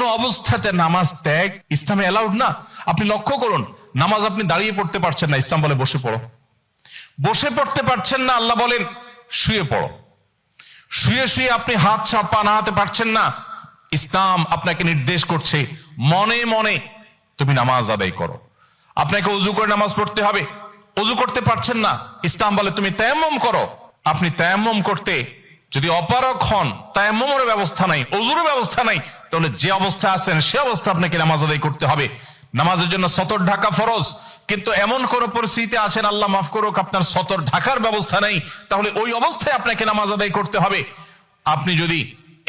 কোন অবস্থাতে নামাজ ত্যাগ ইসলামে অ্যালাউড না। আপনি লক্ষ্য করুন, নামাজ আপনি দাঁড়িয়ে পড়তে পারছেন না, ইসলাম বলে বসে পড়ো। বসে পড়তে পারছেন না, আল্লাহ বলেন শুয়ে পড়ো। শুয়ে শুয়ে আপনি হাত পা নাড়াতে পারছেন না, ইসলাম আপনাকে নির্দেশ করছে মনে মনে তুমি নামাজ আদায় করো। আপনাকে ওযু করে নামাজ পড়তে হবে, ওযু করতে পারছেন না, ইসলাম বলে তুমি তায়াম্মুম করো। আপনি তায়াম্মুম করতে যদি অপারগ হন, তায়াম্মুমের ব্যবস্থা নাই, ওযুর ব্যবস্থা নাই, তাহলে যে অবস্থা আছেন সে অবস্থা আপনাকে নামাজ আদায় করতে হবে। নামাজের জন্য সতর ঢাকা ফরজ, কিন্তু এমন কোন পরিস্থিতিতে আছেন, আল্লাহ মাফ করুক, আপনার সতর ঢাকার ব্যবস্থা নেই, তাহলে ওই অবস্থায় আপনাকে নামাজ আদায় করতে হবে। আপনি যদি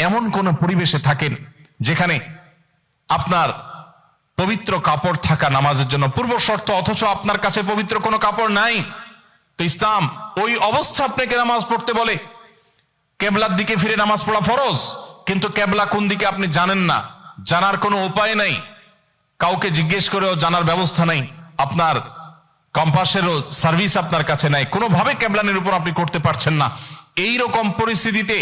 এমন কোন পরিবেশে থাকেন যেখানে আপনার পবিত্র কাপড় থাকা নামাজের জন্য পূর্ব শর্ত, অথচ আপনার কাছে পবিত্র কোনো কাপড় নাই, তো ইসলাম ওই অবস্থা আপনাকে নামাজ পড়তে বলে। কেবলার দিকে ফিরে নামাজ পড়া ফরজ, কিন্তু কেবলা কোন দিকে আপনি জানেন না, জানার কোনো উপায় নাই, কাউকে জিজ্ঞেস করেও জানার ব্যবস্থা নাই, আপনার কম্পাসেরও সার্ভিস আপনার কাছে নাই, কোনোভাবে কেবলানের উপর আপনি করতে পারছেন না। এই রকম পরিস্থিতিতে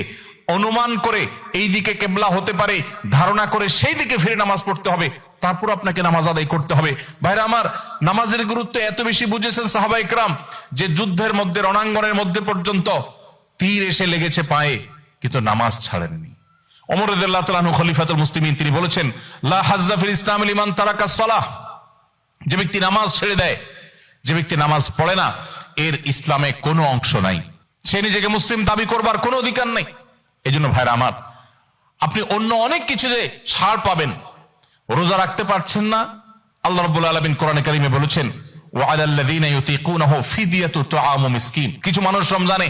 অনুমান করে এই দিকে কেবলা হতে পারে ধারণা করে সেই দিকে ফিরে নামাজ পড়তে হবে, তারপর আপনাকে নামাজ আদায় করতে হবে। ভাইরা আমার, নামাজের গুরুত্ব এত বেশি বুঝেছেন সাহাবায়ে কেরাম যে যুদ্ধের মধ্যে, রণাঙ্গনের মধ্যে পর্যন্ত তীর এসে লেগেছে পায়ে, কিন্তু নামাজ ছাড়েননি। ওমর রাদিয়াল্লাহু তাআলা আনহু খলিফাতুল মুসলিমিন, তিনি বলেছেন লা হাজ্জা ফিল ইসলাম লিমান তারাকাস সালাহ, যে ব্যক্তি নামাজ ছেড়ে দেয়, যে ব্যক্তি নামাজ পড়ে না, এর ইসলামে কোনো অংশ নাই, সে নিজেকে মুসলিম দাবি করবার কোনো অধিকার নেই। এই জন্য ভাইরা আমার, আপনি অন্য অনেক কিছুতে ছাড় পাবেন, রোজা রাখতে পারছেন না, আল্লাহ রাব্বুল আলামিন কোরআনে কারিমে বলেছেন ওয়া আলাল্লাযীনা ইউতীকুনাহু ফিদিয়াতু তুআমু মিসকিন। কিছু মানুষ রমজানে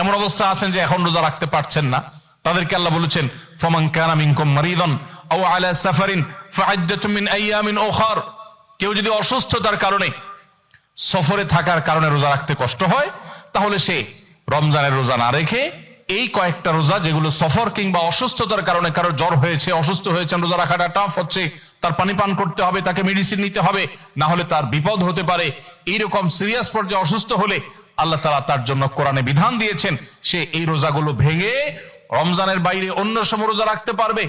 এমন অবস্থা আছেন যে এখন রোজা রাখতে পারছেন না, তাদেরকে আল্লাহ বলেছেন ফামান কানা মিনকুম মারিদান আও আলা সাফারিন ফাইদ্দাতুম মিন আইয়ামিন উখার। কেউ যদি অসুস্থতার কারণে, সফরে থাকার কারণে রোজা রাখতে কষ্ট হয়, তাহলে সে রমজানের রোজা না রেখে এই কয়েকটা রোজা, যেগুলো সফর কিংবা অসুস্থতার কারণে, কারো জ্বর হয়েছে, অসুস্থ হয়েছেন, রোজা রাখাটা টাফ হচ্ছে, তার পানি পান করতে হবে, তাকে মেডিসিন নিতে হবে, না হলে তার বিপদ হতে পারে, এইরকম সিরিয়াস পর্যায়ে অসুস্থ হলে আল্লাহ তাআলা তার জন্য কোরআনে বিধান দিয়েছেন, সে এই রোজাগুলো ভেঙে রমজানের বাইরে অন্য সময় রোজা রাখতে পারবে।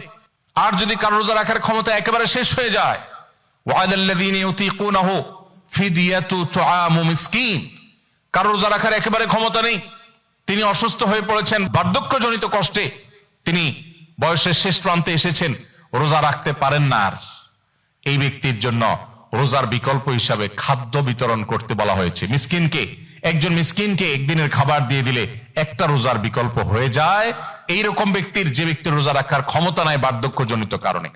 আর যদি কারো রোজা রাখার ক্ষমতা একেবারে শেষ হয়ে যায়, ওয়ালাল্লাযীনা ইউতীকুনাহু ফিদিয়াতু তুআমু মিসকিন, কারো রোজা রাখার একেবারে ক্ষমতা নেই, তিনি অসুস্থ হয়ে পড়েছেন, বার্ধক্যজনিত কষ্টে তিনি বয়সের শেষ প্রান্তে এসেছেন, রোজা রাখতে পারেন না, আর এই ব্যক্তির জন্য রোজার বিকল্প হিসাবে খাদ্য বিতরণ করতে বলা হয়েছে। মিসকিনকে, একজন মিসকিনকে একদিনের খাবার দিয়ে দিলে একটা রোজার বিকল্প হয়ে যায় এইরকম ব্যক্তির, যে ব্যক্তির রোজা রাখার ক্ষমতা নাই বার্ধক্যজনিত কারণে।